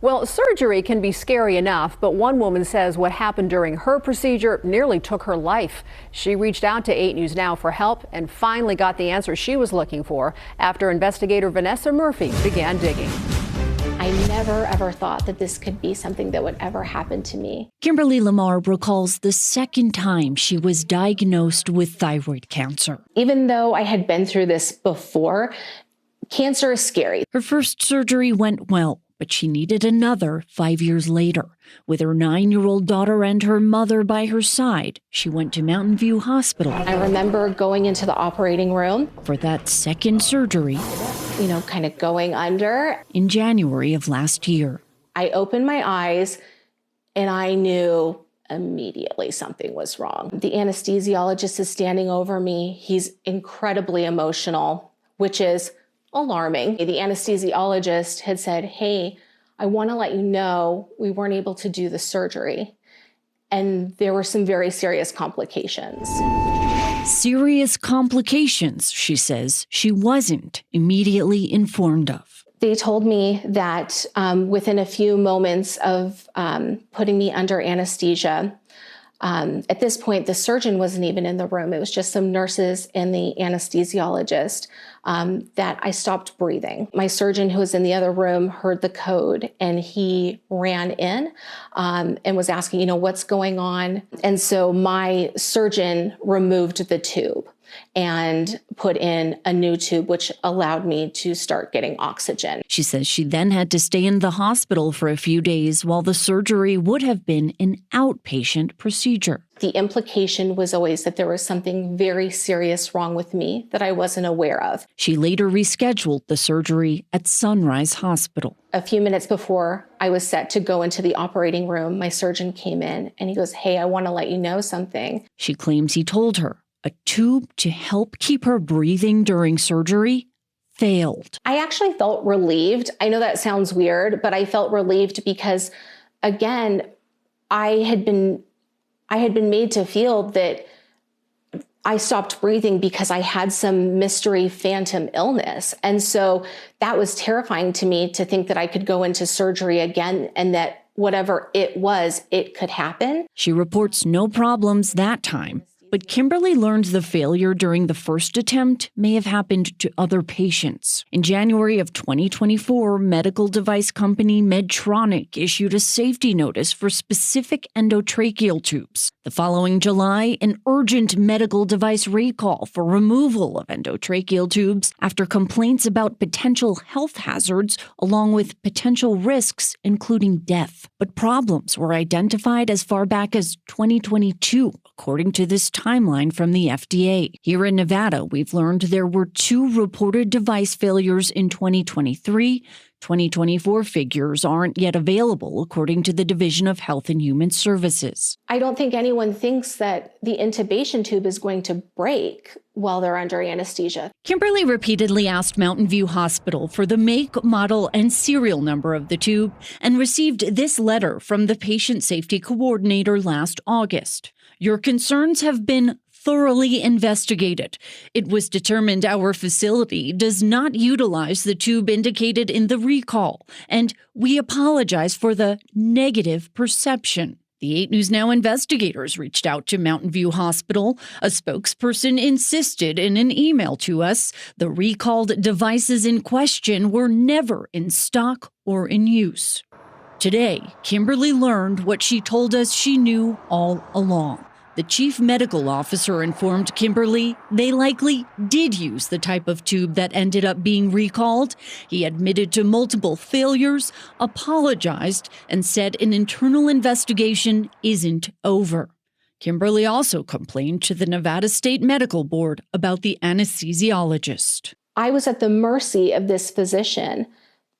Well, surgery can be scary enough, but one woman says what happened during her procedure nearly took her life. She reached out to 8 News Now for help and finally got the answer she was looking for after investigator Vanessa Murphy began digging. I never ever thought that this could be something that would ever happen to me. Kimberly LeMarbre recalls the second time she was diagnosed with thyroid cancer. Even though I had been through this before, cancer is scary. Her first surgery went well, but she needed another 5 years later. With her 9-year-old daughter and her mother by her side, she went to MountainView Hospital. I remember going into the operating room for that second surgery, kind of going under. In January of last year. I opened my eyes and I knew immediately something was wrong. The anesthesiologist is standing over me. He's incredibly emotional, which is alarming. The anesthesiologist had said, "Hey, I want to let you know we weren't able to do the surgery." And there were some very serious complications. Serious complications, she says, she wasn't immediately informed of. They told me that within a few moments of putting me under anesthesia, at this point, the surgeon wasn't even in the room. It was just some nurses and the anesthesiologist, that I stopped breathing. My surgeon, who was in the other room, heard the code and he ran in and was asking, what's going on? And so my surgeon removed the tube and put in a new tube, which allowed me to start getting oxygen. She says she then had to stay in the hospital for a few days while the surgery would have been an outpatient procedure. The implication was always that there was something very serious wrong with me that I wasn't aware of. She later rescheduled the surgery at Sunrise Hospital. A few minutes before I was set to go into the operating room, my surgeon came in and he goes, "Hey, I want to let you know something." She claims he told her a tube to help keep her breathing during surgery failed. I actually felt relieved. I know that sounds weird, but I felt relieved because, again, I had been made to feel that I stopped breathing because I had some mystery phantom illness. And so that was terrifying to me to think that I could go into surgery again and that whatever it was, it could happen. She reports no problems that time. But Kimberly learned the failure during the first attempt may have happened to other patients. In January of 2024, medical device company Medtronic issued a safety notice for specific endotracheal tubes. The following July, an urgent medical device recall for removal of endotracheal tubes after complaints about potential health hazards along with potential risks, including death. But problems were identified as far back as 2022, according to this timeline from the FDA. Here in Nevada, we've learned there were 2 reported device failures in 2023. 2024 figures aren't yet available, according to the Division of Health and Human Services. I don't think anyone thinks that the intubation tube is going to break while they're under anesthesia. Kimberly repeatedly asked MountainView Hospital for the make, model, and serial number of the tube and received this letter from the patient safety coordinator last August. "Your concerns have been thoroughly investigated. It was determined our facility does not utilize the tube indicated in the recall, and we apologize for the negative perception." The 8 News Now investigators reached out to MountainView Hospital. A spokesperson insisted in an email to us the recalled devices in question were never in stock or in use. Today, Kimberly learned what she told us she knew all along. The chief medical officer informed Kimberly they likely did use the type of tube that ended up being recalled. He admitted to multiple failures, apologized, and said an internal investigation isn't over. Kimberly also complained to the Nevada State Medical Board about the anesthesiologist. I was at the mercy of this physician,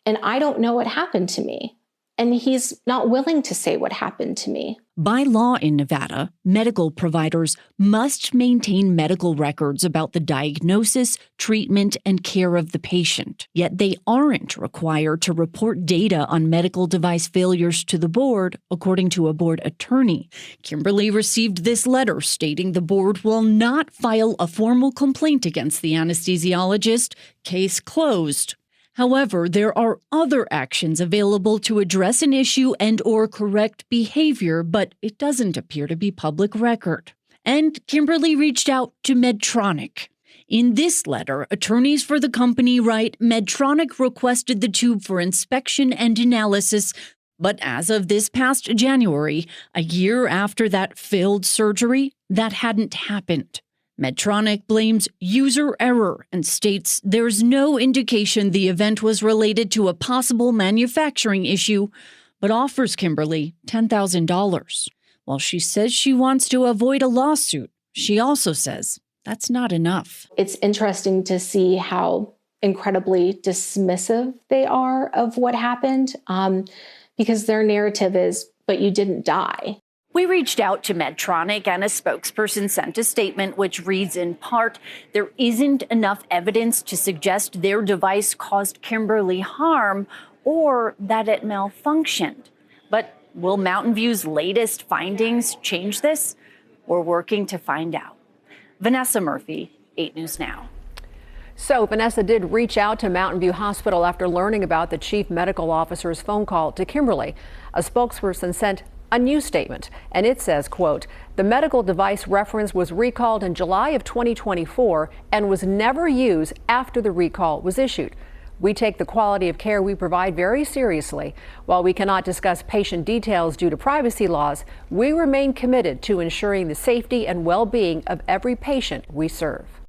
and I don't know what happened to me. And he's not willing to say what happened to me. By law in Nevada, medical providers must maintain medical records about the diagnosis, treatment, and care of the patient. Yet they aren't required to report data on medical device failures to the board, according to a board attorney. Kimberly received this letter stating the board will not file a formal complaint against the anesthesiologist. Case closed. However, there are other actions available to address an issue and/or correct behavior, but it doesn't appear to be public record. And Kimberly reached out to Medtronic. In this letter, attorneys for the company write Medtronic requested the tube for inspection and analysis, but as of this past January, a year after that failed surgery, that hadn't happened. Medtronic blames user error and states there's no indication the event was related to a possible manufacturing issue, but offers Kimberly $10,000. While she says she wants to avoid a lawsuit, she also says that's not enough. It's interesting to see how incredibly dismissive they are of what happened, because their narrative is, but you didn't die. We reached out to Medtronic, and a spokesperson sent a statement which reads in part, there isn't enough evidence to suggest their device caused Kimberly harm or that it malfunctioned. But will Mountain View's latest findings change this? We're working to find out. Vanessa Murphy, 8 News Now. So Vanessa did reach out to Mountain View Hospital after learning about the chief medical officer's phone call to Kimberly. A spokesperson sent a new statement, and it says, quote, the medical device reference was recalled in July of 2024 and was never used after the recall was issued. We take the quality of care we provide very seriously. While we cannot discuss patient details due to privacy laws, we remain committed to ensuring the safety and well-being of every patient we serve.